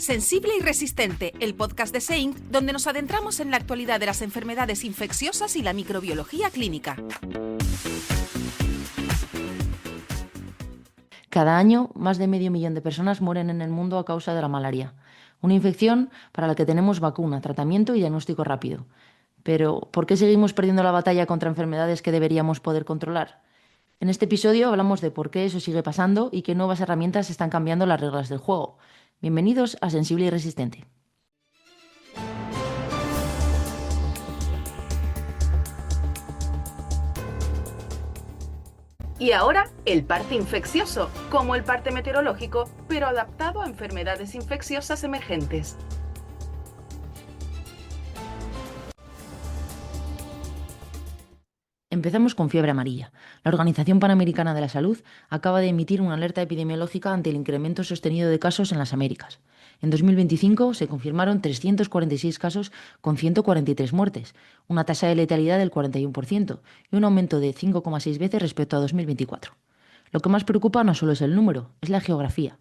Sensible y Resistente, el podcast de SEINC, donde nos adentramos en la actualidad de las enfermedades infecciosas y la microbiología clínica. Cada año, más de 500.000 de personas mueren en el mundo a causa de la malaria, una infección para la que tenemos vacuna, tratamiento y diagnóstico rápido. Pero, ¿por qué seguimos perdiendo la batalla contra enfermedades que deberíamos poder controlar? En este episodio hablamos de por qué eso sigue pasando y qué nuevas herramientas están cambiando las reglas del juego. Bienvenidos a Sensible y Resistente. Y ahora, el parte infeccioso, como el parte meteorológico, pero adaptado a enfermedades infecciosas emergentes. Empezamos con fiebre amarilla. La Organización Panamericana de la Salud acaba de emitir una alerta epidemiológica ante el incremento sostenido de casos en las Américas. En 2025 se confirmaron 346 casos con 143 muertes, una tasa de letalidad del 41% y un aumento de 5,6 veces respecto a 2024. Lo que más preocupa no solo es el número, es la geografía.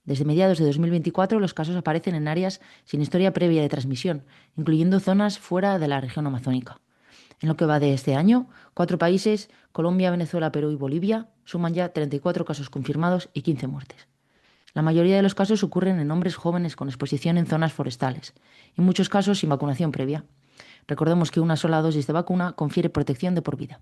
Desde mediados de 2024 los casos aparecen en áreas sin historia previa de transmisión, incluyendo zonas fuera de la región amazónica. En lo que va de este año, 4 países, Colombia, Venezuela, Perú y Bolivia, suman ya 34 casos confirmados y 15 muertes. La mayoría de los casos ocurren en hombres jóvenes con exposición en zonas forestales, en muchos casos sin vacunación previa. Recordemos que una sola dosis de vacuna confiere protección de por vida.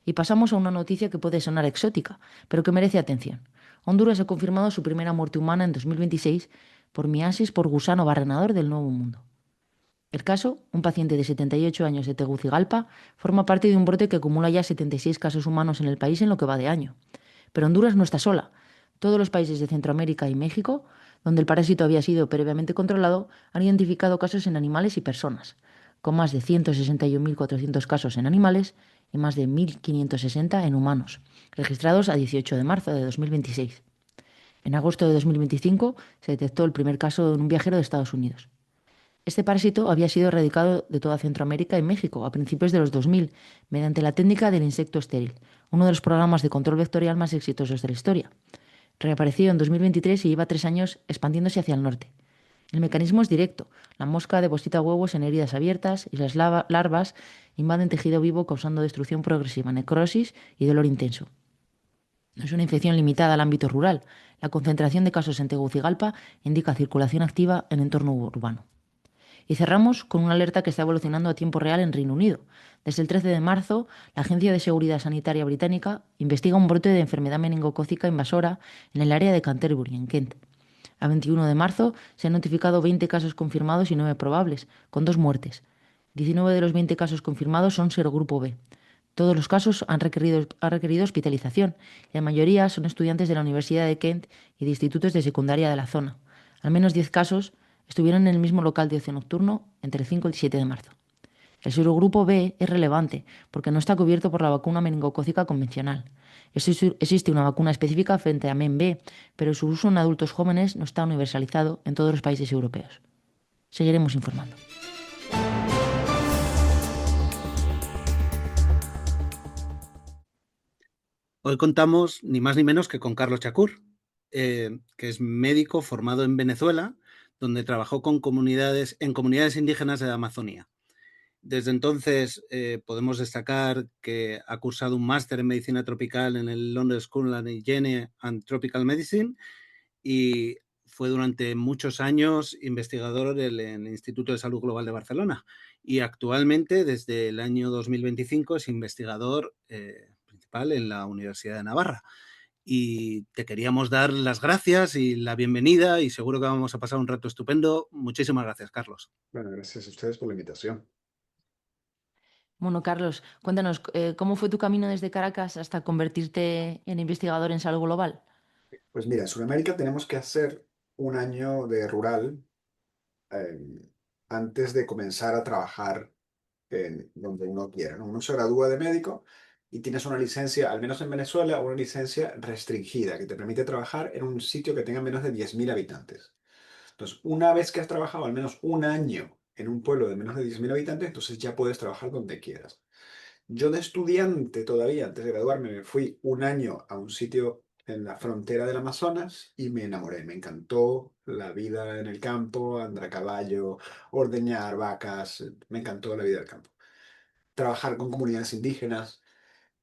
Y pasamos a una noticia que puede sonar exótica, pero que merece atención. Honduras ha confirmado su primera muerte humana en 2026 por miasis por gusano barrenador del Nuevo Mundo. El caso, un paciente de 78 años de Tegucigalpa, forma parte de un brote que acumula ya 76 casos humanos en el país en lo que va de año. Pero Honduras no está sola. Todos los países de Centroamérica y México, donde el parásito había sido previamente controlado, han identificado casos en animales y personas, con más de 161.400 casos en animales y más de 1.560 en humanos, registrados a 18 de marzo de 2026. En agosto de 2025 se detectó el primer caso en un viajero de Estados Unidos. Este parásito había sido erradicado de toda Centroamérica y México a principios de los 2000 mediante la técnica del insecto estéril, uno de los programas de control vectorial más exitosos de la historia. Reapareció en 2023 y lleva 3 años expandiéndose hacia el norte. El mecanismo es directo. La mosca deposita huevos en heridas abiertas y las larvas invaden tejido vivo causando destrucción progresiva, necrosis y dolor intenso. No es una infección limitada al ámbito rural. La concentración de casos en Tegucigalpa indica circulación activa en entorno urbano. Y cerramos con una alerta que está evolucionando a tiempo real en Reino Unido. Desde el 13 de marzo, la Agencia de Seguridad Sanitaria Británica investiga un brote de enfermedad meningocócica invasora en el área de Canterbury, en Kent. A 21 de marzo se han notificado 20 casos confirmados y 9 probables, con 2 muertes. 19 de los 20 casos confirmados son serogrupo B. Todos los casos han requerido hospitalización y la mayoría son estudiantes de la Universidad de Kent y de institutos de secundaria de la zona. Al menos 10 casos estuvieron en el mismo local de ocio nocturno entre el 5 y el 7 de marzo. El serogrupo B es relevante porque no está cubierto por la vacuna meningocócica convencional. Existe una vacuna específica frente a MEN-B, pero su uso en adultos jóvenes no está universalizado en todos los países europeos. Seguiremos informando. Hoy contamos ni más ni menos que con Carlos Chacur, que es médico formado en Venezuela, donde trabajó en comunidades indígenas de la Amazonía. Desde entonces podemos destacar que ha cursado un máster en medicina tropical en el London School of Hygiene and Tropical Medicine y fue durante muchos años investigador del Instituto de Salud Global de Barcelona y actualmente desde el año 2025 es investigador principal en la Universidad de Navarra. Y te queríamos dar las gracias y la bienvenida y seguro que vamos a pasar un rato estupendo. Muchísimas gracias, Carlos. Bueno, gracias a ustedes por la invitación. Bueno, Carlos, cuéntanos, ¿cómo fue tu camino desde Caracas hasta convertirte en investigador en salud global? Pues mira, en Sudamérica tenemos que hacer un año de rural eh, antes de comenzar a trabajar en donde uno quiera, ¿no? Uno se gradúa de médico y tienes una licencia, al menos en Venezuela, una licencia restringida que te permite trabajar en un sitio que tenga menos de 10.000 habitantes. Entonces, una vez que has trabajado al menos un año en un pueblo de menos de 10.000 habitantes, entonces ya puedes trabajar donde quieras. Yo de estudiante todavía, antes de graduarme, me fui un año a un sitio en la frontera del Amazonas y me enamoré. Me encantó la vida en el campo, andar a caballo, ordeñar vacas. Me encantó la vida del campo. Trabajar con comunidades indígenas.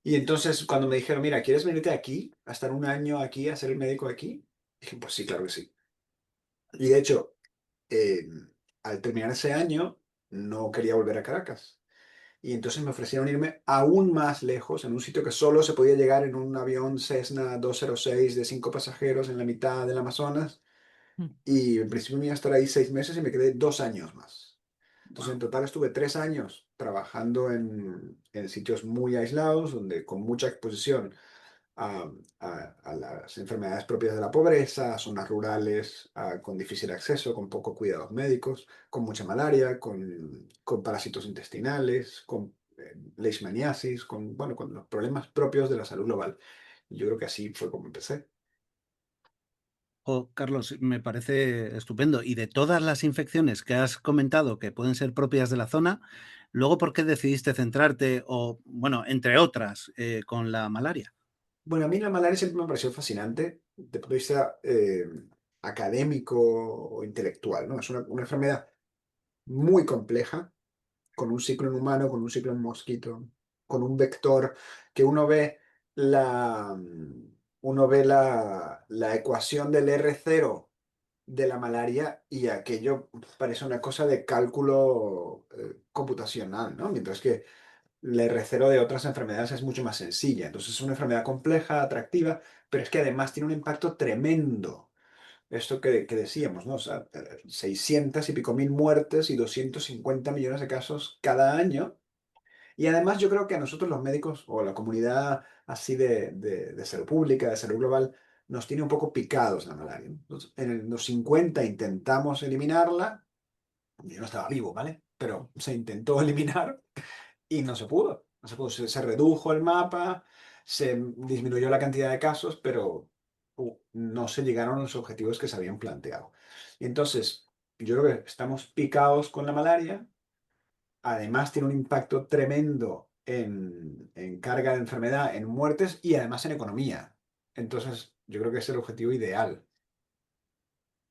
Y entonces cuando me dijeron, mira, ¿quieres venirte aquí, a estar un año aquí, a ser el médico aquí? Dije, pues sí, claro que sí. Y de hecho, eh, al terminar ese año, no quería volver a Caracas. Y entonces me ofrecieron irme aún más lejos, en un sitio que solo se podía llegar en un avión Cessna 206 de 5 pasajeros en la mitad del Amazonas. Mm. Y en principio me iba a estar ahí 6 meses y me quedé 2 años más. Entonces en Wow. total estuve 3 años trabajando en sitios muy aislados, donde con mucha exposición a, a las enfermedades propias de la pobreza, a zonas rurales con difícil acceso, con pocos cuidados médicos, con mucha malaria, con parásitos intestinales, con leishmaniasis, bueno, con los problemas propios de la salud global. Yo creo que así fue como empecé. Carlos, me parece estupendo. Y de todas las infecciones que has comentado que pueden ser propias de la zona, luego, ¿por qué decidiste centrarte, o, bueno, entre otras, con la malaria? Bueno, a mí la malaria siempre me pareció fascinante desde el punto de vista académico o intelectual, ¿no? Es una enfermedad muy compleja, con un ciclo en humano, con un ciclo en mosquito, con un vector que uno ve la ecuación del R0 de la malaria y aquello parece una cosa de cálculo computacional, ¿no? Mientras que la R0 de otras enfermedades es mucho más sencilla. Entonces es una enfermedad compleja, atractiva, pero es que además tiene un impacto tremendo. Esto que decíamos, ¿no? O sea, 600 y pico mil muertes y 250 millones de casos cada año. Y además yo creo que a nosotros los médicos o la comunidad así de salud pública, de salud global, nos tiene un poco picados la malaria, ¿no? Entonces, en los 50 intentamos eliminarla. Yo no estaba vivo, ¿vale? Pero se intentó eliminar y no se pudo. No se pudo. Se redujo el mapa, se disminuyó la cantidad de casos, pero no se llegaron a los objetivos que se habían planteado. Y entonces, yo creo que estamos picados con la malaria. Además, tiene un impacto tremendo en carga de enfermedad, en muertes y además en economía. Entonces, yo creo que es el objetivo ideal.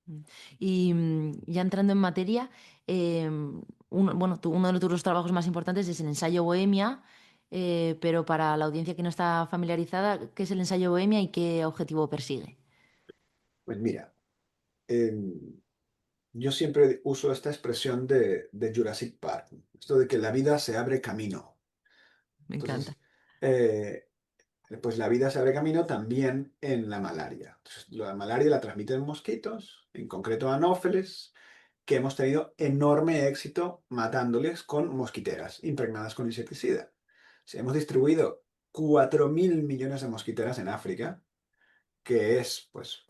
Mm. Y ya entrando en materia, bueno, uno de tus trabajos más importantes es el ensayo Bohemia, pero para la audiencia que no está familiarizada, ¿qué es el ensayo Bohemia y qué objetivo persigue? Pues mira, em, yo siempre uso esta expresión de Jurassic Park, esto de que la vida se abre camino. Me encanta. Entonces, eh, pues la vida se abre camino también en la malaria. Entonces, la malaria la transmiten mosquitos, en concreto anófeles, que hemos tenido enorme éxito matándoles con mosquiteras impregnadas con insecticida. Si hemos distribuido 4.000 millones de mosquiteras en África, que es pues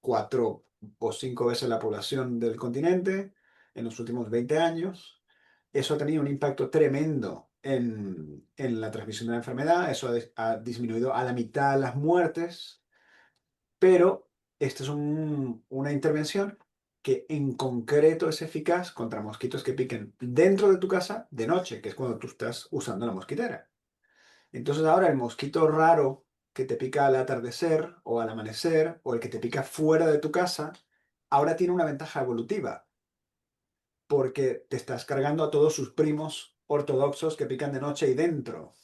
4 o 5 veces la población del continente en los últimos 20 años. Eso ha tenido un impacto tremendo en la transmisión de la enfermedad, eso ha disminuido a la mitad las muertes, pero esta es una intervención que en concreto es eficaz contra mosquitos que piquen dentro de tu casa de noche, que es cuando tú estás usando la mosquitera. Entonces ahora el mosquito raro que te pica al atardecer o al amanecer o el que te pica fuera de tu casa, ahora tiene una ventaja evolutiva porque te estás cargando a todos sus primos ortodoxos que pican de noche y dentro.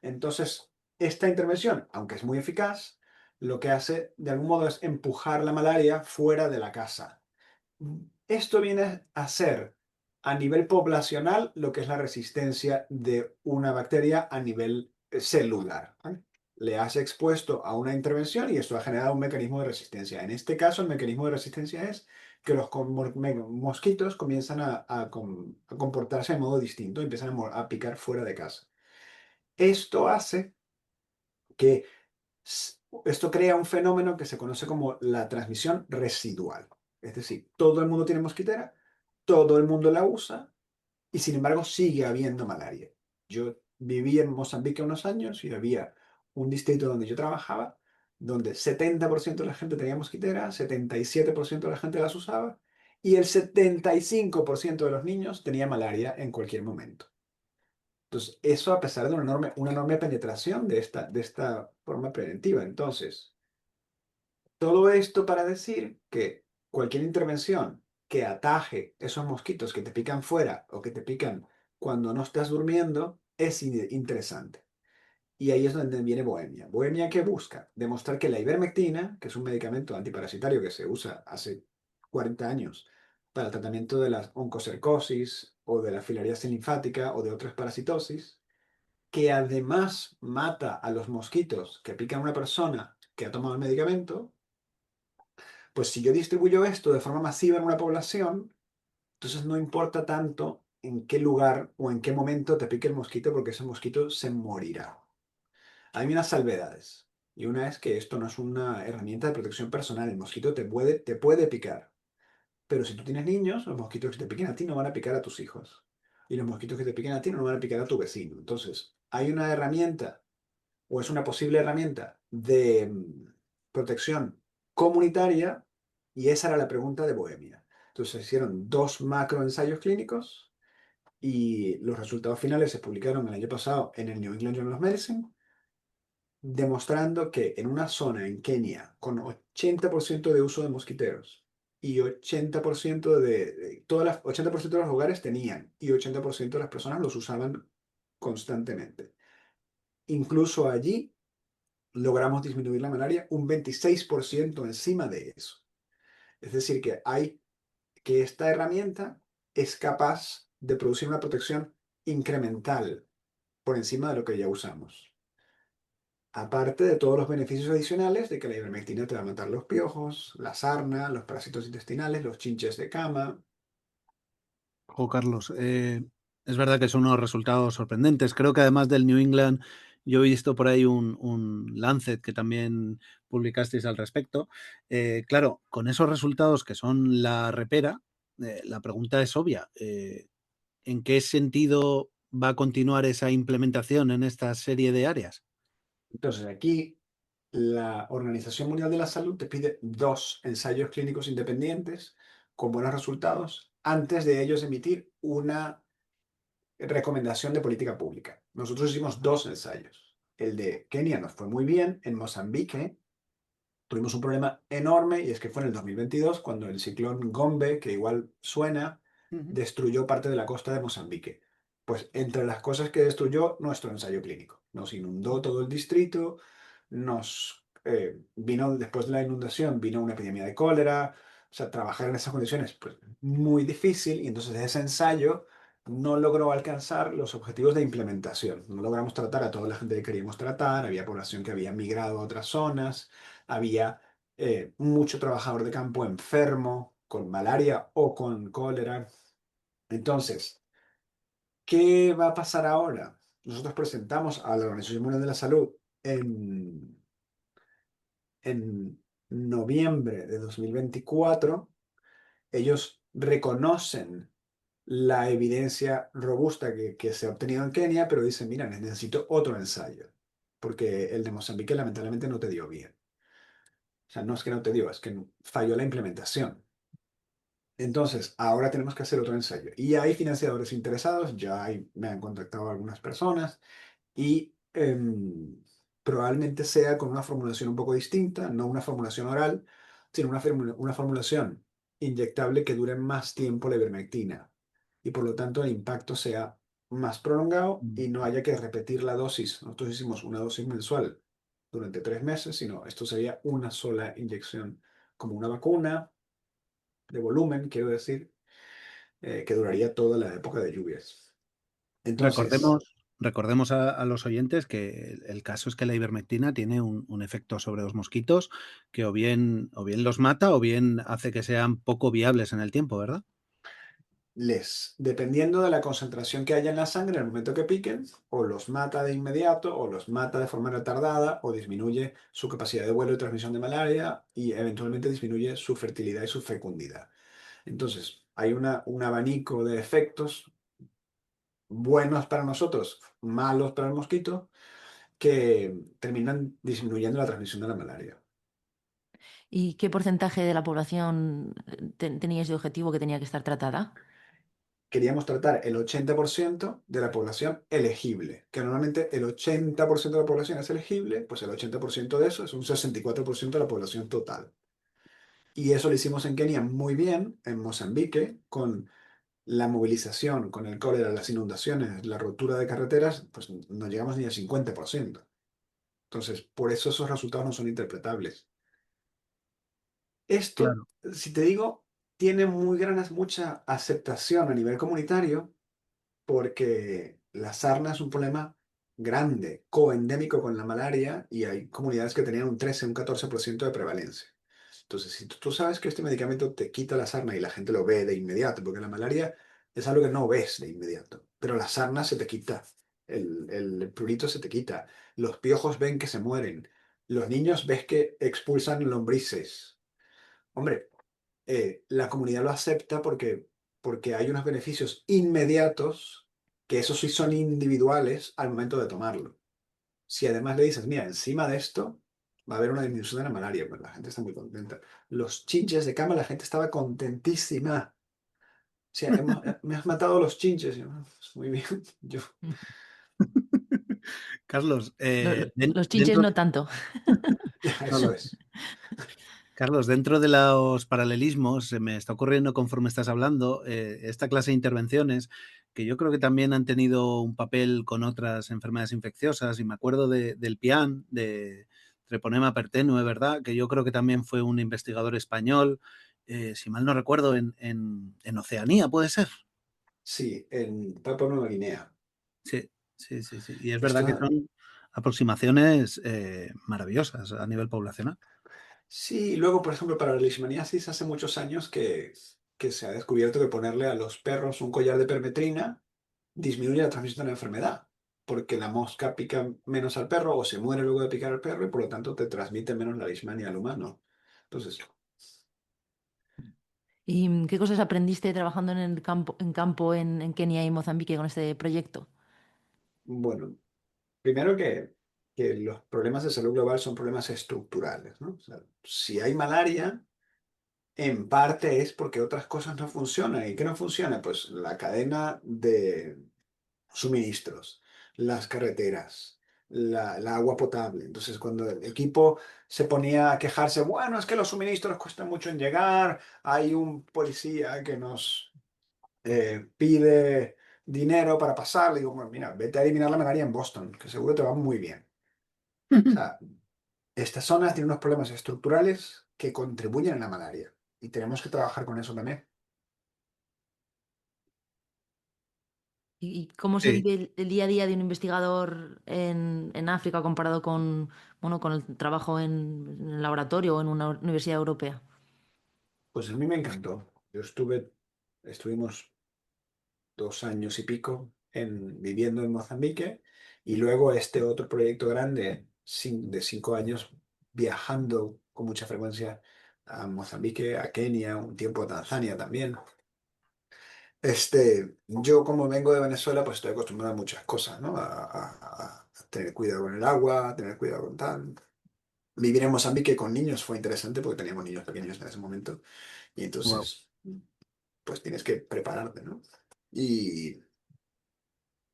Entonces, esta intervención, aunque es muy eficaz, lo que hace de algún modo es empujar la malaria fuera de la casa. Esto viene a ser a nivel poblacional lo que es la resistencia de una bacteria a nivel celular, ¿vale? Le has expuesto a una intervención y esto ha generado un mecanismo de resistencia. En este caso, el mecanismo de resistencia es que los mosquitos comienzan a comportarse de modo distinto, empiezan a picar fuera de casa. Esto hace que esto crea un fenómeno que se conoce como la transmisión residual. Es decir, todo el mundo tiene mosquitera, todo el mundo la usa y sin embargo sigue habiendo malaria. Yo viví en Mozambique unos años y había un distrito donde yo trabajaba donde 70% de la gente tenía mosquitera, 77% de la gente las usaba y el 75% de los niños tenía malaria en cualquier momento. Entonces, eso a pesar de una enorme penetración de esta forma preventiva. Entonces, Todo esto para decir que cualquier intervención que ataje esos mosquitos que te pican fuera o que te pican cuando no estás durmiendo es interesante. Y ahí es donde viene Bohemia. Bohemia, ¿qué busca? Demostrar que la ivermectina, que es un medicamento antiparasitario que se usa hace 40 años para el tratamiento de la oncocercosis o de la filariasis linfática o de otras parasitosis, que además mata a los mosquitos que pican a una persona que ha tomado el medicamento, pues si yo distribuyo esto de forma masiva en una población, entonces no importa tanto en qué lugar o en qué momento te pique el mosquito porque ese mosquito se morirá. Hay unas salvedades. Y una es que esto no es una herramienta de protección personal. El mosquito te puede picar. Pero si tú tienes niños, los mosquitos que te piquen a ti no van a picar a tus hijos. Y los mosquitos que te piquen a ti no van a picar a tu vecino. Entonces, hay una herramienta, o es una posible herramienta de protección comunitaria, y esa era la pregunta de Bohemia. Entonces, se hicieron 2 macroensayos clínicos y los resultados finales se publicaron el año pasado en el New England Journal of Medicine, demostrando que en una zona en Kenia con 80% de uso de mosquiteros y 80% todas las 80% de los hogares tenían y 80% de las personas los usaban constantemente. Incluso allí logramos disminuir la malaria un 26% encima de eso. Es decir, que esta herramienta es capaz de producir una protección incremental por encima de lo que ya usamos. Aparte de todos los beneficios adicionales de que la ivermectina te va a matar los piojos, la sarna, los parásitos intestinales, los chinches de cama. Carlos, es verdad que son unos resultados sorprendentes. Creo que además del New England, yo he visto por ahí un Lancet que también publicasteis al respecto. Claro, con esos resultados que son la repera, la pregunta es obvia. ¿En qué sentido va a continuar esa implementación en esta serie de áreas? Entonces, aquí la Organización Mundial de la Salud te pide 2 ensayos clínicos independientes con buenos resultados antes de ellos emitir una recomendación de política pública. Nosotros hicimos 2 ensayos. El de Kenia nos fue muy bien. En Mozambique tuvimos un problema enorme y es que fue en el 2022 cuando el ciclón Gombe, que igual suena, Ujú. destruyó parte de la costa de Mozambique. Pues entre las cosas que destruyó, nuestro ensayo clínico. Nos inundó todo el distrito, vino después de la inundación, vino una epidemia de cólera. O sea, trabajar en esas condiciones, pues muy difícil, y entonces ese ensayo no logró alcanzar los objetivos de implementación. No logramos tratar a toda la gente que queríamos tratar, había población que había migrado a otras zonas, había mucho trabajador de campo enfermo con malaria o con cólera. Entonces, ¿qué va a pasar ahora? Nosotros presentamos a la Organización Mundial de la Salud en noviembre de 2024. Ellos reconocen la evidencia robusta que se ha obtenido en Kenia, pero dicen, mira, necesito otro ensayo, porque el de Mozambique lamentablemente no te dio bien. O sea, no es que no te dio, es que falló la implementación. Entonces, ahora tenemos que hacer otro ensayo. Y hay financiadores interesados, me han contactado algunas personas y probablemente sea con una formulación un poco distinta, no una formulación oral, sino una formulación inyectable que dure más tiempo la ivermectina y por lo tanto el impacto sea más prolongado y no haya que repetir la dosis. Nosotros hicimos una dosis mensual durante 3 meses, sino esto sería una sola inyección, como una vacuna de volumen, quiero decir, que duraría toda la época de lluvias. Entonces, Recordemos a los oyentes que el caso es que la ivermectina tiene un efecto sobre los mosquitos que o bien los mata o bien hace que sean poco viables en el tiempo, ¿verdad? dependiendo de la concentración que haya en la sangre en el momento que piquen, o los mata de inmediato, o los mata de forma retardada, o disminuye su capacidad de vuelo y transmisión de malaria, y eventualmente disminuye su fertilidad y su fecundidad. Entonces, hay un abanico de efectos buenos para nosotros, malos para el mosquito, que terminan disminuyendo la transmisión de la malaria. ¿Y qué porcentaje de la población teníais de objetivo que tenía que estar tratada? queríamos tratar el 80% de la población elegible, que normalmente el 80% de la población es elegible, pues el 80% de eso es un 64% de la población total. Y eso lo hicimos en Kenia muy bien, en Mozambique, con la movilización, con el cólera, las inundaciones, la rotura de carreteras, pues no llegamos ni al 50%. Entonces, por eso esos resultados no son interpretables. Esto, Claro, si te digo, tiene mucha aceptación a nivel comunitario porque la sarna es un problema grande, coendémico con la malaria y hay comunidades que tenían un 13, un 14% de prevalencia. Entonces, si tú sabes que este medicamento te quita la sarna y la gente lo ve de inmediato, porque la malaria es algo que no ves de inmediato, pero la sarna se te quita, el prurito se te quita, los piojos ven que se mueren, los niños ves que expulsan lombrices. Hombre, la comunidad lo acepta porque hay unos beneficios inmediatos que esos sí son individuales al momento de tomarlo. Si además le dices, mira, encima de esto va a haber una disminución de la malaria, pues la gente está muy contenta. Los chinches de cama, la gente estaba contentísima. O sea, me has matado los chinches. Y yo, "Ah, pues muy bien, yo, Carlos, Los chinches dentro, no tanto. ya, eso es. Carlos, dentro de los paralelismos, se me está ocurriendo conforme estás hablando, esta clase de intervenciones que yo creo que también han tenido un papel con otras enfermedades infecciosas, y me acuerdo del PIAN, de Treponema pertenue, ¿verdad? Que yo creo que también fue un investigador español, si mal no recuerdo, en Oceanía, ¿puede ser? Sí, en Papua Nueva Guinea. Sí, sí, sí, sí. Y es verdad que Esto, son aproximaciones maravillosas a nivel poblacional. sí, luego, por ejemplo, para la leishmaniasis hace muchos años que se ha descubierto que ponerle a los perros un collar de permetrina disminuye la transmisión de la enfermedad, porque la mosca pica menos al perro o se muere luego de picar al perro y por lo tanto te transmite menos la leishmania al humano. Entonces, ¿Y qué cosas aprendiste trabajando en Kenia y Mozambique con este proyecto? bueno, primero que los problemas de salud global son problemas estructurales, ¿no? O sea, si hay malaria, en parte es porque otras cosas no funcionan. ¿Y qué no funciona? Pues la cadena de suministros, las carreteras, la agua potable. Entonces, cuando el equipo se ponía a quejarse, bueno, es que los suministros cuestan mucho en llegar, hay un policía que nos pide dinero para pasar, le digo, bueno, mira, vete a eliminar la malaria en Boston, que seguro te va muy bien. O sea, estas zonas tienen unos problemas estructurales que contribuyen a la malaria y tenemos que trabajar con eso también. ¿Y cómo se Sí. vive el día a día de un investigador en África comparado con, bueno, con el trabajo en el laboratorio o en una universidad europea? Pues a mí me encantó. Estuvimos 2 años y pico viviendo en Mozambique y luego este otro proyecto grande de 5 años viajando con mucha frecuencia a Mozambique, a Kenia, un tiempo a Tanzania también. Yo como vengo de Venezuela, pues estoy acostumbrado a muchas cosas, ¿no? A tener cuidado con el agua, a tener cuidado con tal. Vivir en Mozambique con niños fue interesante porque teníamos niños pequeños en ese momento y Wow. entonces, pues tienes que prepararte, ¿no? Y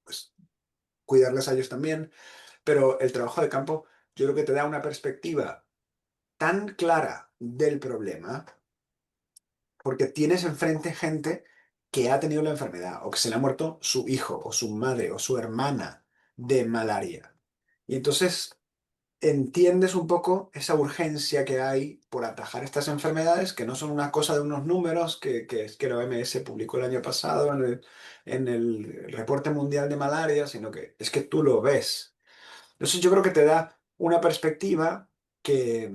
pues cuidarles a ellos también. Pero el trabajo de campo yo creo que te da una perspectiva tan clara del problema porque tienes enfrente gente que ha tenido la enfermedad o que se le ha muerto su hijo o su madre o su hermana de malaria. Y entonces entiendes un poco esa urgencia que hay por atajar estas enfermedades que no son una cosa de unos números que es que la OMS publicó el año pasado en el reporte mundial de malaria, sino que es que tú lo ves. Entonces yo creo que te da una perspectiva que,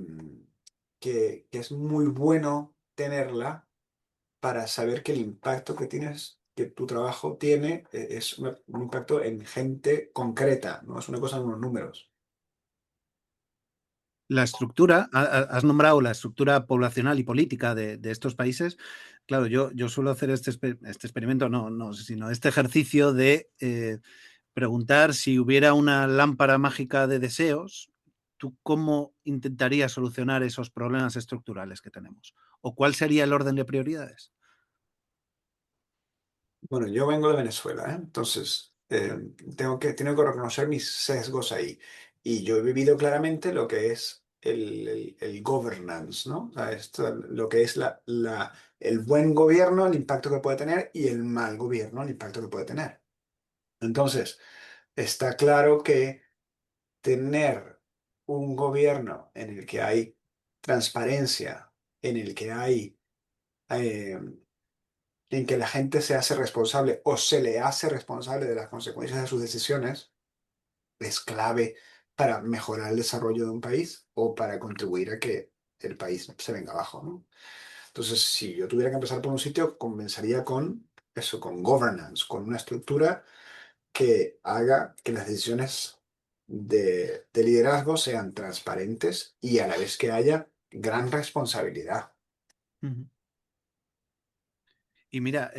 que es muy bueno tenerla para saber que el impacto que tienes, que tu trabajo tiene, es un impacto en gente concreta, no es una cosa de unos números. La estructura, has nombrado la estructura poblacional y política de estos países. Claro, yo suelo hacer este experimento, no, sino este ejercicio de preguntar si hubiera una lámpara mágica de deseos, ¿tú cómo intentarías solucionar esos problemas estructurales que tenemos? ¿O cuál sería el orden de prioridades? Bueno, yo vengo de Venezuela, ¿eh? Entonces tengo que reconocer mis sesgos ahí. Y yo he vivido claramente lo que es el governance, ¿no? O sea, lo que es el buen gobierno, el impacto que puede tener, y el mal gobierno, el impacto que puede tener. Entonces, está claro que tener un gobierno en el que hay transparencia, en el que hay eh, en que la gente se hace responsable o se le hace responsable de las consecuencias de sus decisiones, es clave para mejorar el desarrollo de un país o para contribuir a que el país se venga abajo, ¿no? Entonces, si yo tuviera que empezar por un sitio, comenzaría con eso, con governance, con una estructura que haga que las decisiones de liderazgo sean transparentes y a la vez que haya gran responsabilidad. Ujú. Y mira,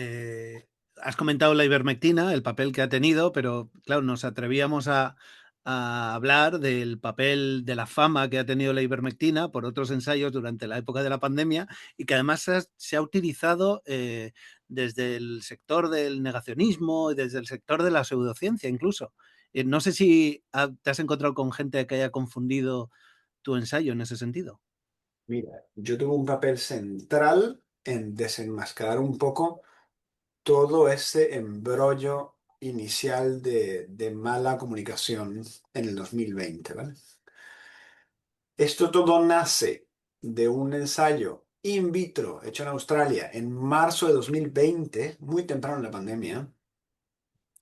has comentado la ivermectina, el papel que ha tenido, pero claro, nos atrevíamos a hablar del papel de la fama que ha tenido la ivermectina por otros ensayos durante la época de la pandemia y que además se ha utilizado desde el sector del negacionismo y desde el sector de la pseudociencia incluso. No sé si te has encontrado con gente que haya confundido tu ensayo en ese sentido. Mira, yo tuve un papel central en desenmascarar un poco todo ese embrollo inicial de mala comunicación en el 2020, ¿vale? Esto todo nace de un ensayo in vitro hecho en Australia en marzo de 2020, muy temprano en la pandemia,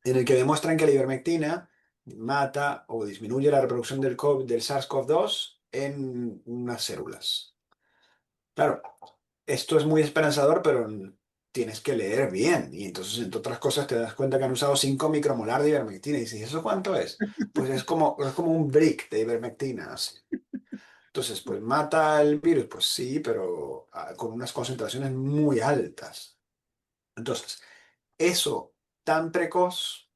en el que demuestran que la ivermectina mata o disminuye la reproducción del SARS-CoV-2 en unas células. Claro, esto es muy esperanzador, pero tienes que leer bien. Y entonces, entre otras cosas, te das cuenta que han usado 5 micromolar de ivermectina. Y dices, ¿y eso cuánto es? Pues es como un brick de ivermectina, así. Entonces, pues mata el virus, pues sí, pero con unas concentraciones muy altas. Entonces, eso tan precoz,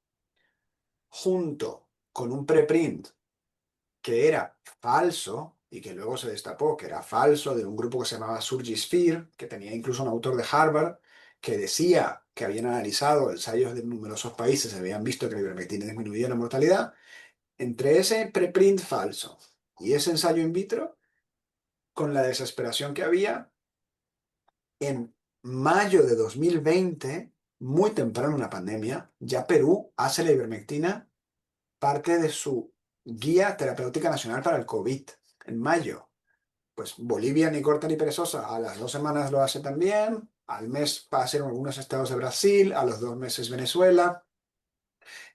junto con un preprint que era falso y que luego se destapó que era falso de un grupo que se llamaba Surgisphere, que tenía incluso un autor de Harvard que decía que habían analizado ensayos de numerosos países y habían visto que la ivermectina disminuía la mortalidad. Entre ese preprint falso y ese ensayo in vitro, con la desesperación que había, en mayo de 2020, muy temprano en la pandemia, ya Perú hace la ivermectina parte de su guía terapéutica nacional para el COVID en mayo. Pues Bolivia, ni corta ni perezosa, a las 2 semanas lo hace también, al mes pasan algunos estados de Brasil, a los 2 meses Venezuela,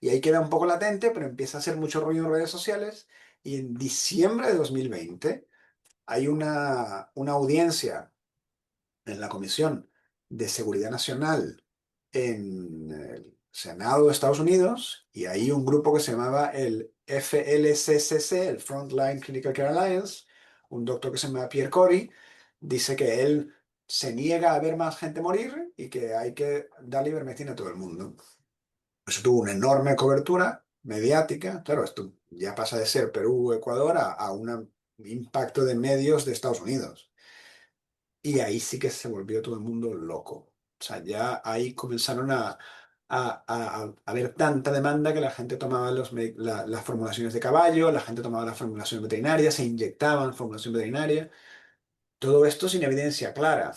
y ahí queda un poco latente, pero empieza a hacer mucho ruido en redes sociales, y en diciembre de 2020 hay una audiencia en la Comisión de Seguridad Nacional en el Senado de Estados Unidos y hay un grupo que se llamaba el FLCCC, el Frontline Clinical Care Alliance, un doctor que se llama Pierre Corey, dice que él se niega a ver más gente morir y que hay que darle ivermectina a todo el mundo. Eso tuvo una enorme cobertura mediática. Claro, esto ya pasa de ser Perú, Ecuador a un impacto de medios de Estados Unidos. Y ahí sí que se volvió todo el mundo loco. O sea, ya ahí comenzaron a ver tanta demanda que la gente tomaba las formulaciones de caballo, la gente tomaba las formulaciones veterinarias, se inyectaban formulación veterinaria. Todo esto sin evidencia clara.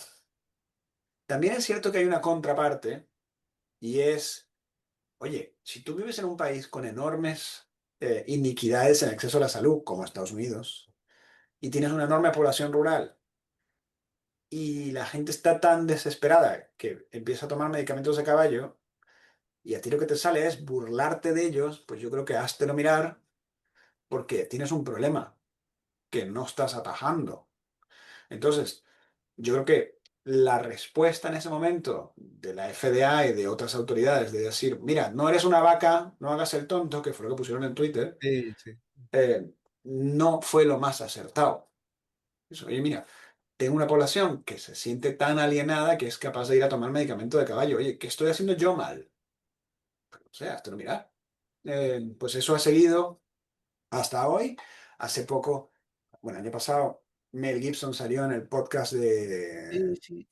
También es cierto que hay una contraparte y es, oye, si tú vives en un país con enormes iniquidades en acceso a la salud, como Estados Unidos, y tienes una enorme población rural, y la gente está tan desesperada que empieza a tomar medicamentos de caballo y a ti lo que te sale es burlarte de ellos, pues yo creo que háztelo mirar porque tienes un problema que no estás atajando. Entonces, yo creo que la respuesta en ese momento de la FDA y de otras autoridades de decir, mira, no eres una vaca, no hagas el tonto, que fue lo que pusieron en Twitter, Sí, sí. eh, no fue lo más acertado. Eso, oye, mira, tengo una población que se siente tan alienada que es capaz de ir a tomar medicamento de caballo. Oye, ¿qué estoy haciendo yo mal? O sea, hasta lo mirar. Pues eso ha seguido hasta hoy. Hace poco, bueno, año pasado, Mel Gibson salió en el podcast Sí, de, sí.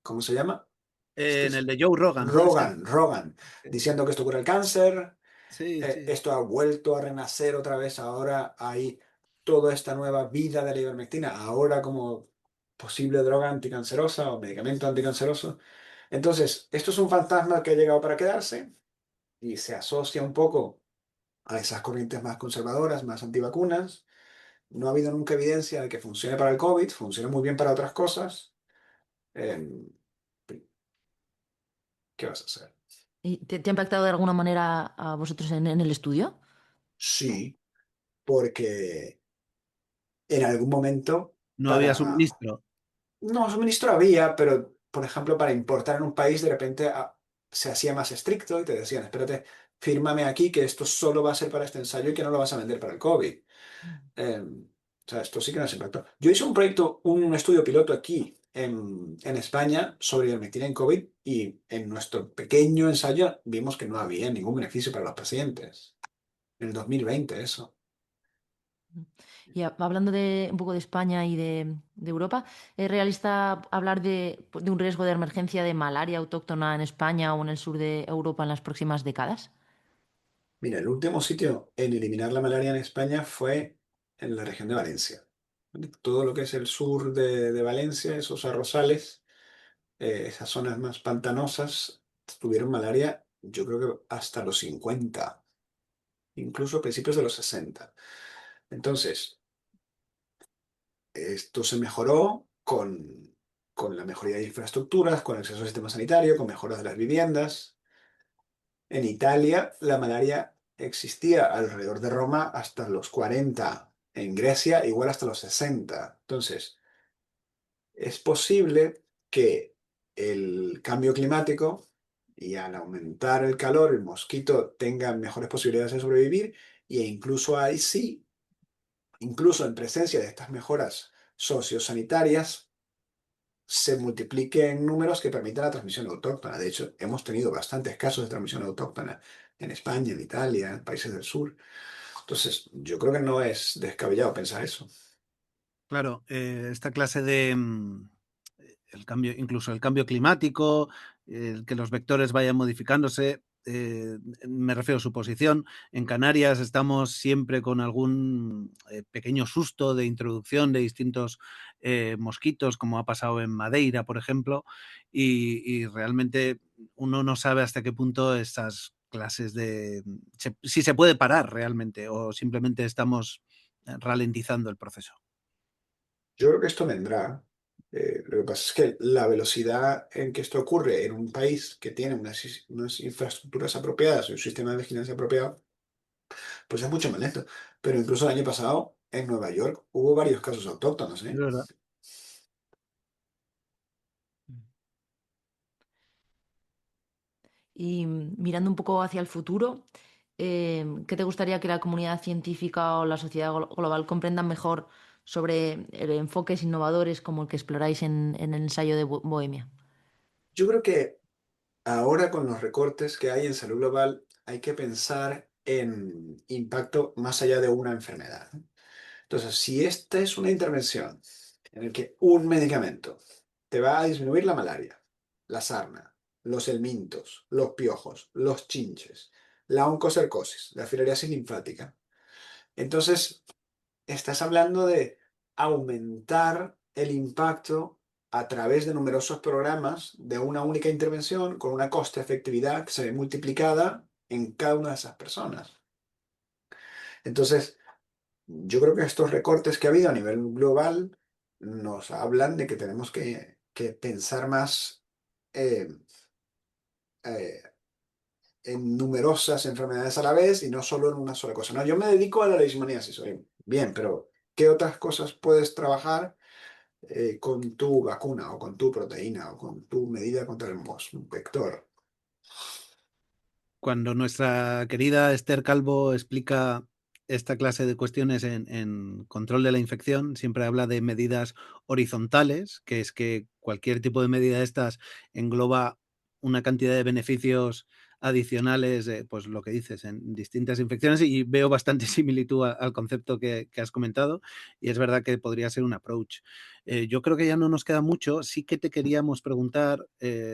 ¿cómo se llama? Este En es el de Joe Rogan, ¿puede ser? Rogan, Sí, diciendo que esto cura el cáncer. sí, sí. Esto ha vuelto a renacer otra vez. Ahora hay toda esta nueva vida de la ivermectina, ahora como posible droga anticancerosa o medicamento anticanceroso. Entonces, esto es un fantasma que ha llegado para quedarse y se asocia un poco a esas corrientes más conservadoras, más antivacunas. No ha habido nunca evidencia de que funcione para el COVID, funciona muy bien para otras cosas. Em, ¿Qué vas a hacer? ¿Y te ha impactado de alguna manera a vosotros en el estudio? Sí, porque en algún momento No había para... suministro. No, suministro había, pero por ejemplo para importar en un país de repente se hacía más estricto y te decían, espérate, fírmame aquí que esto solo va a ser para este ensayo y que no lo vas a vender para el COVID. O sea, esto sí que nos impactó. Yo hice un proyecto, un estudio piloto aquí en España sobre ivermectina en COVID y en nuestro pequeño ensayo vimos que no había ningún beneficio para los pacientes. En el 2020 eso. Y hablando de un poco de España y de Europa, ¿es realista hablar de un riesgo de emergencia de malaria autóctona en España o en el sur de Europa en las próximas décadas? Mira, el último sitio en eliminar la malaria en España fue en la región de Valencia. ¿Vale? Todo lo que es el sur de Valencia, esos arrozales, esas zonas más pantanosas, tuvieron malaria, yo creo que hasta los 50, incluso a principios de los 60. Entonces, esto se mejoró con la mejoría de infraestructuras, con acceso al sistema sanitario, con mejoras de las viviendas. En Italia, la malaria existía alrededor de Roma hasta los 40. En Grecia, igual hasta los 60. Entonces, es posible que el cambio climático y al aumentar el calor, el mosquito tenga mejores posibilidades de sobrevivir e incluso ahí sí, incluso en presencia de estas mejoras sociosanitarias, se multipliquen números que permitan la transmisión autóctona. De hecho, hemos tenido bastantes casos de transmisión autóctona en España, en Italia, en países del sur. Entonces, yo creo que no es descabellado pensar eso. Claro, esta clase de el cambio, incluso el cambio climático, el que los vectores vayan modificándose, me refiero a su posición. En Canarias estamos siempre con algún pequeño susto de introducción de distintos mosquitos, como ha pasado en Madeira, por ejemplo, y realmente uno no sabe hasta qué punto estas clases de... si se puede parar realmente o simplemente estamos ralentizando el proceso. Yo creo que esto vendrá. Lo que pasa es que la velocidad en que esto ocurre en un país que tiene unas infraestructuras apropiadas y un sistema de vigilancia apropiado, pues es mucho más lento. Pero incluso el año pasado, en Nueva York, hubo varios casos autóctonos, Es ¿eh? verdad. Y mirando un poco hacia el futuro, ¿qué te gustaría que la comunidad científica o la sociedad global comprendan mejor sobre enfoques innovadores como el que exploráis en el ensayo de Bohemia? Yo creo que ahora con los recortes que hay en salud global, hay que pensar en impacto más allá de una enfermedad. Entonces, si esta es una intervención en el que un medicamento te va a disminuir la malaria, la sarna, los helmintos, los piojos, los chinches, la oncocercosis, la filariasis linfática, entonces estás hablando de aumentar el impacto a través de numerosos programas de una única intervención con una coste-efectividad que se ve multiplicada en cada una de esas personas. Entonces, yo creo que estos recortes que ha habido a nivel global nos hablan de que tenemos que pensar más eh, eh, en numerosas enfermedades a la vez y no solo en una sola cosa. No, yo me dedico a la leishmaniasis, oye, bien, pero ¿qué otras cosas puedes trabajar con tu vacuna o con tu proteína o con tu medida contra el vector? Cuando nuestra querida Esther Calvo explica esta clase de cuestiones en control de la infección, siempre habla de medidas horizontales, que es que cualquier tipo de medida de estas engloba una cantidad de beneficios adicionales, pues lo que dices, en distintas infecciones, y veo bastante similitud al concepto que has comentado, y es verdad que podría ser un approach. Yo creo que ya no nos queda mucho. Sí que te queríamos preguntar,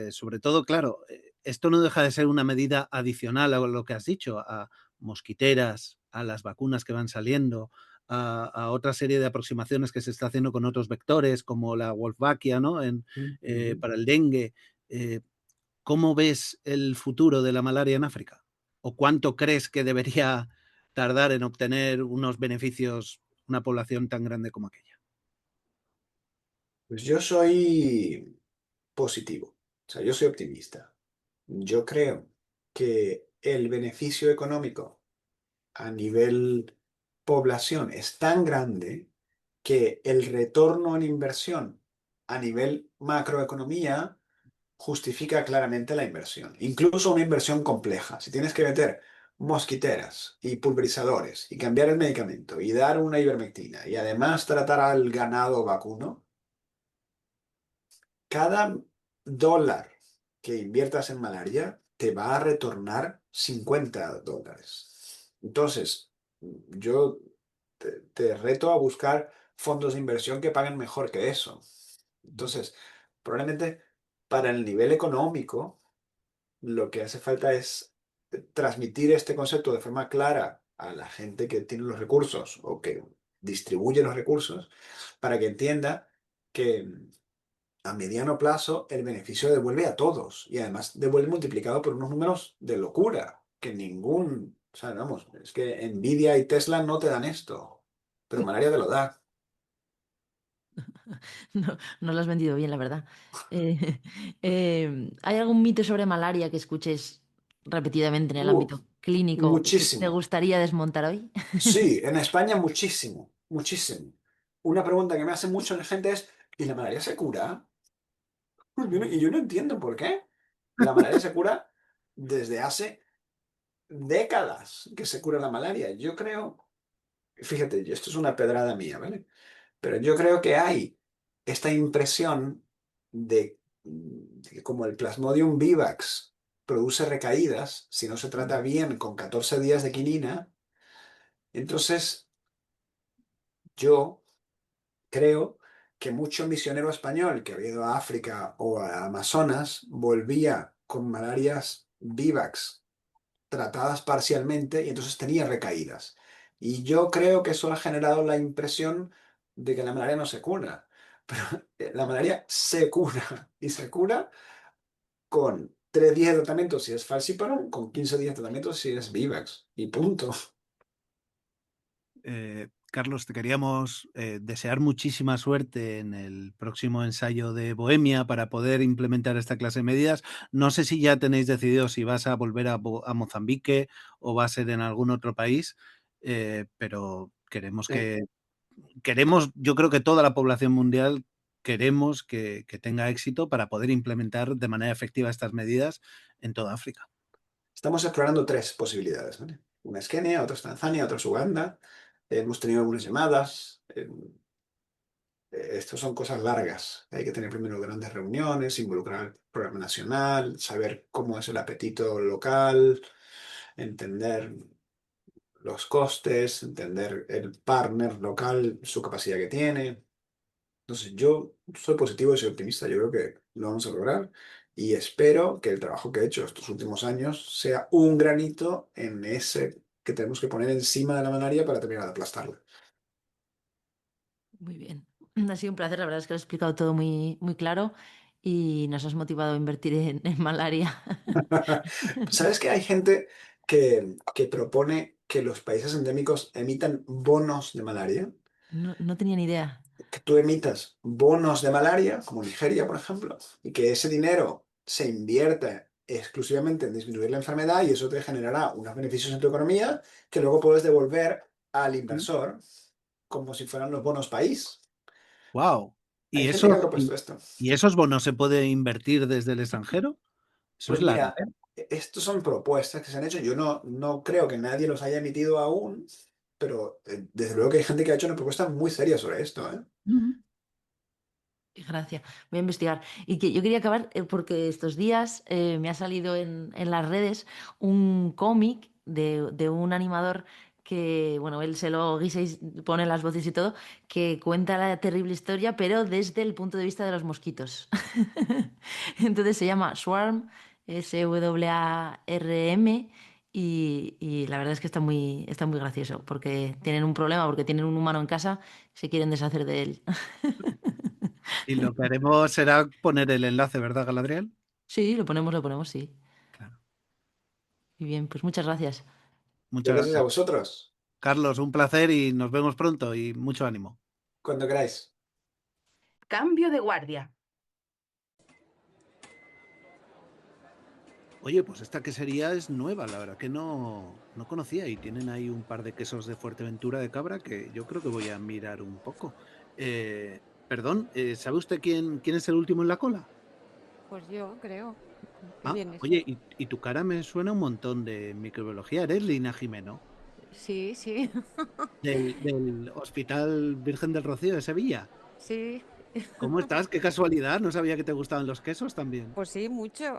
sobre todo, claro, esto no deja de ser una medida adicional a lo que has dicho, a mosquiteras, a las vacunas que van saliendo, a otra serie de aproximaciones que se está haciendo con otros vectores, como la Wolfbachia, ¿no? Para el dengue. ¿Cómo ves el futuro de la malaria en África? ¿O cuánto crees que debería tardar en obtener unos beneficios una población tan grande como aquella? Pues yo soy positivo, o sea, yo soy optimista. Yo creo que el beneficio económico a nivel población es tan grande que el retorno en inversión a nivel macroeconomía justifica claramente la inversión. Incluso una inversión compleja. Si tienes que meter mosquiteras y pulverizadores y cambiar el medicamento y dar una ivermectina y además tratar al ganado vacuno, cada dólar que inviertas en malaria te va a retornar $50. Entonces, yo te reto a buscar fondos de inversión que paguen mejor que eso. Entonces, probablemente para el nivel económico, lo que hace falta es transmitir este concepto de forma clara a la gente que tiene los recursos o que distribuye los recursos para que entienda que a mediano plazo el beneficio devuelve a todos y además devuelve multiplicado por unos números de locura que o sea, vamos, es que Nvidia y Tesla no te dan esto, pero malaria te lo da. No, no lo has vendido bien, la verdad. Eh, ¿Hay algún mito sobre malaria que escuches repetidamente en el Uf, ámbito clínico que te muchísimo. gustaría desmontar hoy? Sí, en España muchísimo, muchísimo. Una pregunta que me hace mucho la gente es, ¿y la malaria se cura? Y yo no entiendo por qué. La malaria se cura desde hace décadas que se cura la malaria. Yo creo, fíjate, esto es una pedrada mía, ¿vale? Pero yo creo que hay esta impresión de que como el Plasmodium vivax produce recaídas, si no se trata bien con 14 días de quinina, entonces yo creo que mucho misionero español que había ido a África o a Amazonas volvía con malarias vivax tratadas parcialmente y entonces tenía recaídas. Y yo creo que eso ha generado la impresión de que la malaria no se cura. Pero la malaria se cura y se cura con 3 días de tratamiento si es falciparum, con 15 días de tratamiento si es Vivax y punto. Carlos, te queríamos desear muchísima suerte en el próximo ensayo de Bohemia para poder implementar esta clase de medidas. No sé si ya tenéis decidido si vas a volver a Mozambique o va a ser en algún otro país, pero Eh, yo creo que toda la población mundial queremos que tenga éxito para poder implementar de manera efectiva estas medidas en toda África. Estamos explorando 3 posibilidades, ¿vale? Una es Kenia, otra es Tanzania, otra es Uganda. Hemos tenido algunas llamadas. Estas son cosas largas. Hay que tener primero grandes reuniones, involucrar al programa nacional, saber cómo es el apetito local, entender los costes, entender el partner local, su capacidad que tiene. Entonces, yo soy positivo y soy optimista. Yo creo que lo vamos a lograr y espero que el trabajo que he hecho estos últimos años sea un granito en ese que tenemos que poner encima de la malaria para terminar de aplastarla. Muy bien. Ha sido un placer, la verdad es que lo has explicado todo muy, muy claro y nos has motivado a invertir en malaria. ¿Sabes que hay gente que propone que los países endémicos emitan bonos de malaria? No, no tenía ni idea. Que tú emitas bonos de malaria, como Nigeria, por ejemplo, y que ese dinero se invierta exclusivamente en disminuir la enfermedad y eso te generará unos beneficios en tu economía que luego puedes devolver al inversor como si fueran los bonos país. ¡Wow! Hay ¿Y gente que ha esos, propuesto esto. y esos bonos se puede invertir desde el extranjero? Eso Pues es la mira, raridad. estos son propuestas que se han hecho. Yo no creo que nadie los haya emitido aún, pero desde luego que hay gente que ha hecho una propuesta muy seria sobre esto, ¿eh? Ujú. Gracias, voy a investigar. Y que yo quería acabar porque estos días me ha salido en las redes un cómic de un animador que, bueno, él se lo guisa y pone las voces y todo, que cuenta la terrible historia, pero desde el punto de vista de los mosquitos. Entonces se llama Swarm, Swarm, y la verdad es que está muy gracioso porque tienen un problema, porque tienen un humano en casa, se quieren deshacer de él. Y lo que haremos será poner el enlace, ¿verdad, Galadriel? Sí, lo ponemos, sí. Claro. Muy bien, pues muchas gracias. Muchas Gracias a gracias. vosotros. Carlos, un placer y nos vemos pronto y mucho ánimo. Cuando queráis. Cambio de guardia. Oye, pues esta quesería es nueva, la verdad que no conocía y tienen ahí un par de quesos de Fuerteventura de cabra que yo creo que voy a mirar un poco. Perdón, ¿sabe usted quién es el último en la cola? Pues yo creo que Ah, viene, oye, sí. y tu cara me suena un montón de microbiología. ¿Eres Lina Jimeno? Sí, sí, Del Hospital Virgen del Rocío de Sevilla. sí, ¿Cómo estás? Qué casualidad, no sabía que te gustaban los quesos también. pues sí, mucho.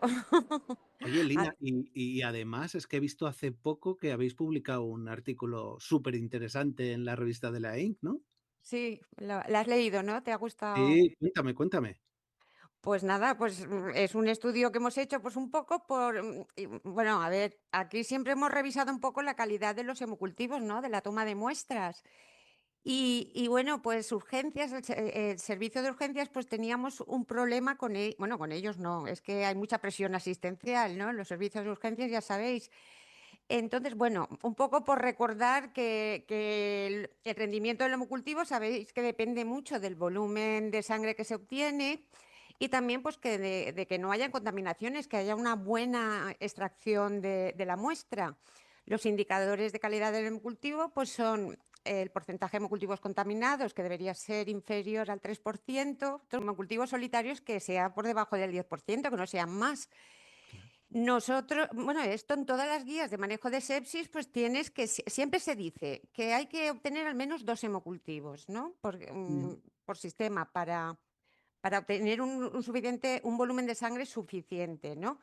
Oye, Ah, Lina, y además es que he visto hace poco que habéis publicado un artículo súper interesante en la revista de la Inc., ¿no? sí, la has leído, ¿no? ¿Te ha gustado? Sí, cuéntame. Pues nada, pues es un estudio que hemos hecho pues un poco bueno, a ver, aquí siempre hemos revisado un poco la calidad de los hemocultivos, ¿no? De la toma de muestras. Y bueno, pues urgencias, el servicio de urgencias, pues teníamos un problema bueno, con ellos no, es que hay mucha presión asistencial, ¿no? En los servicios de urgencias, ya sabéis. Entonces, bueno, un poco por recordar que el rendimiento del hemocultivo, sabéis que depende mucho del volumen de sangre que se obtiene y también pues que de que no haya contaminaciones, que haya una buena extracción de la muestra. Los indicadores de calidad del hemocultivo pues son el porcentaje de hemocultivos contaminados, que debería ser inferior al 3%, los hemocultivos solitarios que sea por debajo del 10%, que no sean más. Nosotros, bueno, esto en todas las guías de manejo de sepsis, pues tienes que, siempre se dice que hay que obtener al menos 2 hemocultivos, ¿no? Mm, Por sistema para obtener un volumen de sangre suficiente, ¿no?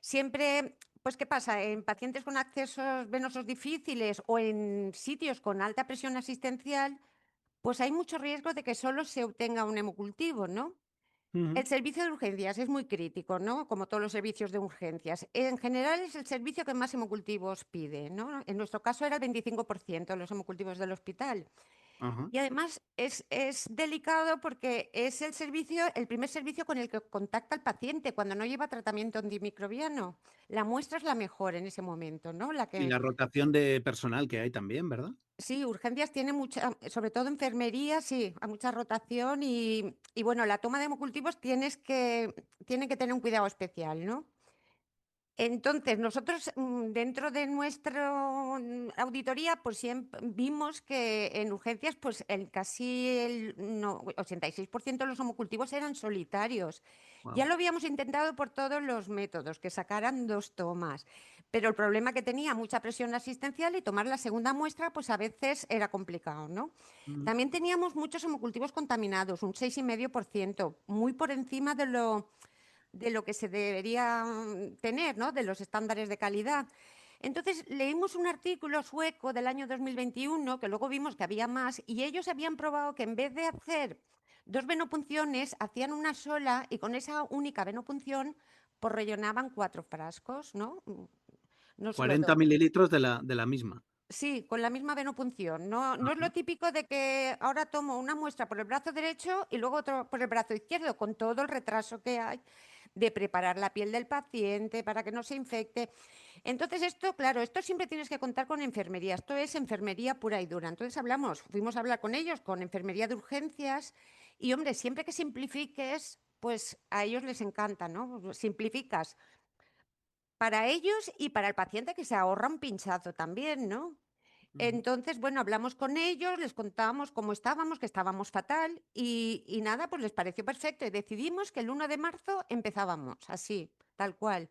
Siempre, pues, ¿qué pasa? En pacientes con accesos venosos difíciles o en sitios con alta presión asistencial, pues hay mucho riesgo de que solo se obtenga un hemocultivo, ¿no? ujú. El servicio de urgencias es muy crítico, ¿no? Como todos los servicios de urgencias. En general es el servicio que más hemocultivos pide, ¿no? En nuestro caso era el 25% de los hemocultivos del hospital. Ajá. Y además es delicado porque es el primer servicio con el que contacta el paciente cuando no lleva tratamiento antimicrobiano. La muestra es la mejor en ese momento, ¿no? La Y que la rotación de personal que hay también, ¿verdad? sí, urgencias tiene mucha, sobre todo enfermería, sí, hay mucha rotación y bueno, la toma de hemocultivos tienen que tener un cuidado especial, ¿no? Entonces, nosotros dentro de nuestra auditoría, pues siempre vimos que en urgencias, pues casi el 86% de los homocultivos eran solitarios. Ya Wow. lo habíamos intentado por todos los métodos, que sacaran 2 tomas, pero el problema que tenía mucha presión asistencial y tomar la segunda muestra, pues a veces era complicado, ¿no? También teníamos muchos homocultivos contaminados, un 6,5%, muy por encima de lo que se debería tener, ¿no? De los estándares de calidad. Entonces leímos un artículo sueco del año 2021, que luego vimos que había más, y ellos habían probado que en vez de hacer 2 venopunciones, hacían una sola y con esa única venopunción, pues rellenaban 4 frascos, ¿no? No solo 40 dos. mililitros de la misma. Sí, con la misma venopunción. No, no es Ajá. lo típico de que ahora tomo una muestra por el brazo derecho y luego otro por el brazo izquierdo, con todo el retraso que hay de preparar la piel del paciente para que no se infecte. Entonces, esto, claro, esto siempre tienes que contar con enfermería. Esto es enfermería pura y dura. Entonces fuimos a hablar con ellos, con enfermería de urgencias, y hombre, siempre que simplifiques, pues a ellos les encanta, ¿no? Simplificas para ellos y para el paciente que se ahorra un pinchazo también, ¿no? Ujú. Entonces, bueno, hablamos con ellos, les contábamos cómo estábamos, que estábamos fatal y nada, pues les pareció perfecto y decidimos que el 1 de marzo empezábamos, así, tal cual.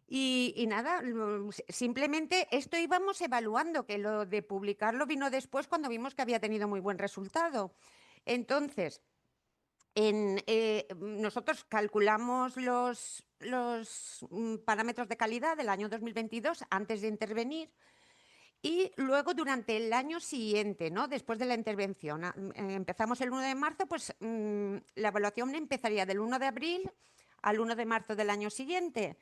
Y nada, simplemente esto íbamos evaluando, que lo de publicarlo vino después cuando vimos que había tenido muy buen resultado. Entonces, nosotros calculamos los parámetros de calidad del año 2022 antes de intervenir y luego durante el año siguiente, ¿no? Después de la intervención. Empezamos el 1 de marzo, pues la evaluación empezaría del 1 de abril al 1 de marzo del año siguiente.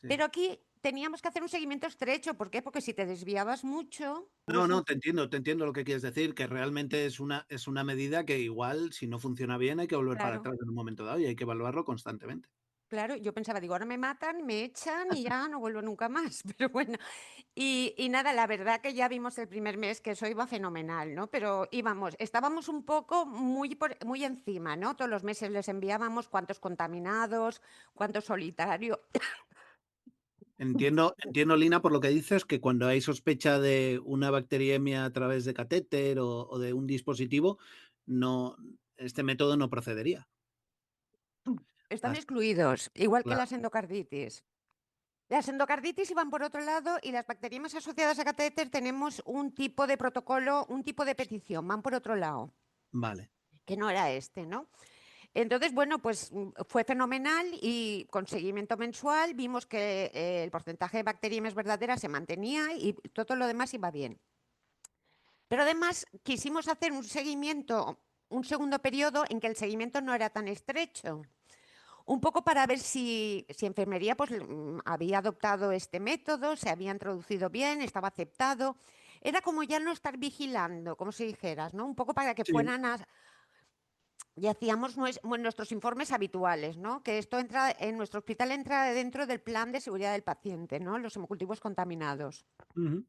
Sí. Pero aquí teníamos que hacer un seguimiento estrecho. ¿Por qué? Porque si te desviabas mucho... No, te entiendo lo que quieres decir, que realmente es una medida que igual, si no funciona bien, hay que volver para Claro. atrás en un momento dado y hay que evaluarlo constantemente. Claro, yo pensaba, digo, ahora me matan, me echan y ya no vuelvo nunca más. Pero bueno, y nada, la verdad que ya vimos el primer mes que eso iba fenomenal, ¿no? Pero estábamos un poco muy encima, ¿no? Todos los meses les enviábamos cuántos contaminados, cuántos solitarios. Entiendo, Lina, por lo que dices, que cuando hay sospecha de una bacteriemia a través de catéter o de un dispositivo, este método no procedería. Están Hasta- excluidos, igual que claro, las endocarditis. Las endocarditis iban por otro lado y las bacteriemias asociadas a catéter tenemos un tipo de protocolo, un tipo de petición, van por otro lado, vale. que no era este, ¿no? Entonces, bueno, pues fue fenomenal y con seguimiento mensual vimos que el porcentaje de bacteriemias verdaderas se mantenía y todo lo demás iba bien. Pero además quisimos hacer un seguimiento, un segundo periodo en que el seguimiento no era tan estrecho. Un poco para ver si enfermería pues, había adoptado este método, se había introducido bien, estaba aceptado. Era como ya no estar vigilando, como si dijeras, ¿no? Un poco para que Sí. fueran y hacíamos nuestros informes habituales, ¿no? Que esto entra en nuestro hospital, entra dentro del plan de seguridad del paciente, ¿no? Los hemocultivos contaminados. Ujú.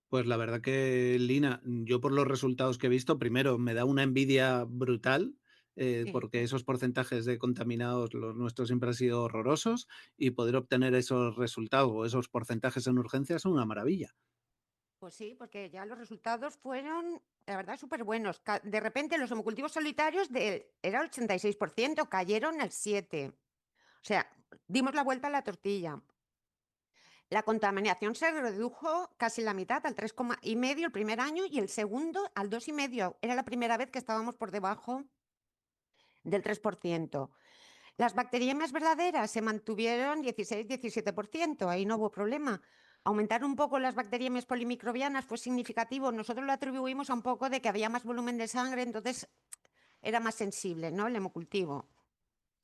Pues la verdad que, Lina, yo por los resultados que he visto, primero me da una envidia brutal, Sí. porque esos porcentajes de contaminados, los nuestros siempre han sido horrorosos, y poder obtener esos resultados o esos porcentajes en urgencias es una maravilla. Pues sí, porque ya los resultados fueron, la verdad, súper buenos. De repente los hemocultivos solitarios era el 86%, cayeron al 7%. O sea, dimos la vuelta a la tortilla. La contaminación se redujo casi la mitad, al 3,5 el primer año y el segundo al 2,5. Era la primera vez que estábamos por debajo del 3%. Las bacteriemias verdaderas se mantuvieron 16-17%, ahí no hubo problema. Aumentar un poco las bacteriemias polimicrobianas fue significativo. Nosotros lo atribuimos a un poco de que había más volumen de sangre, entonces era más sensible, ¿no? El hemocultivo.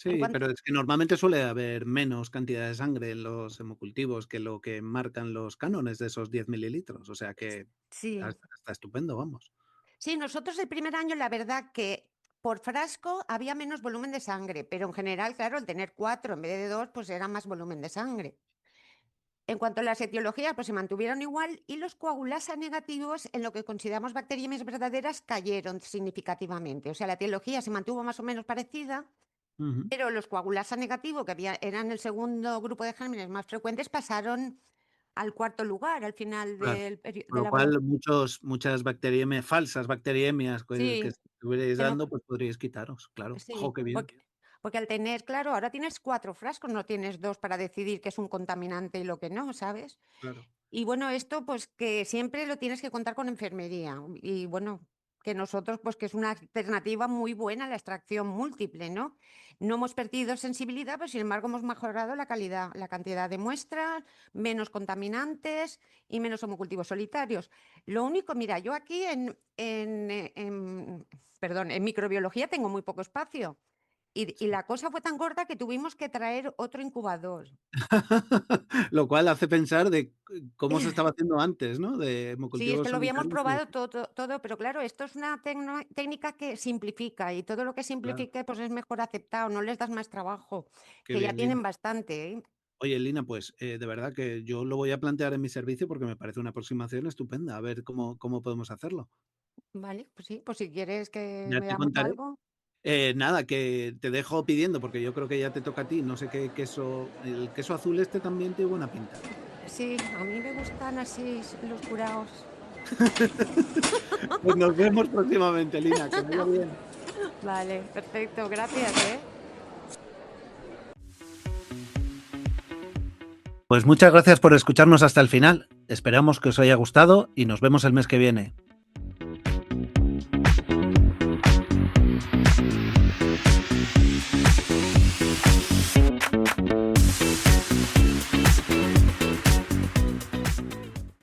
En Sí, cuanto, pero es que normalmente suele haber menos cantidad de sangre en los hemocultivos que lo que marcan los cánones de esos 10 mililitros. O sea que sí. está estupendo, vamos. Sí, nosotros el primer año, la verdad que por frasco había menos volumen de sangre, pero en general, claro, al tener 4 en vez de 2, pues era más volumen de sangre. En cuanto a las etiologías, pues se mantuvieron igual y los coagulasa negativos, en lo que consideramos bacteriemias verdaderas, cayeron significativamente. O sea, la etiología se mantuvo más o menos parecida, Ujú. pero los coagulasa negativos, que eran el segundo grupo de gérmenes más frecuentes, pasaron al cuarto lugar al final Claro. Con de lo la cual, evaluación. muchas bacteriemias, falsas bacteriemias que Sí, estuvierais hemos dando, pues podríais quitaros, claro. Sí, ¡Jo, qué bien! porque al tener, claro, ahora tienes 4 frascos, no tienes 2 para decidir qué es un contaminante y lo que no, ¿sabes? Claro. Y bueno, esto pues que siempre lo tienes que contar con enfermería. Y bueno, que nosotros pues que es una alternativa muy buena a la extracción múltiple, ¿no? No hemos perdido sensibilidad, pero sin embargo hemos mejorado la calidad, la cantidad de muestras, menos contaminantes y menos hemocultivos solitarios. Lo único, mira, yo aquí perdón, en microbiología tengo muy poco espacio. Y la cosa fue tan gorda que tuvimos que traer otro incubador. Lo cual hace pensar de cómo se estaba haciendo antes, ¿no? De Sí, es hemocultivos que lo habíamos solitarios y probado todo, pero claro, esto es una técnica que simplifica y todo lo que claro, simplifique pues es mejor aceptado, no les das más trabajo, qué que ya bien, Lina. tienen bastante, ¿eh? Oye, Lina, pues de verdad que yo lo voy a plantear en mi servicio porque me parece una aproximación estupenda. A ver cómo podemos hacerlo. Vale, pues sí, pues si quieres que Ya te veamos contaré. algo. Nada, que te dejo pidiendo porque yo creo que ya te toca a ti. No sé qué queso, el queso azul este también tiene buena pinta. Sí, a mí me gustan así los curados. Pues nos vemos próximamente, Lina, que vaya bien. Vale, perfecto, gracias, ¿eh? Pues muchas gracias por escucharnos hasta el final. Esperamos que os haya gustado y nos vemos el mes que viene.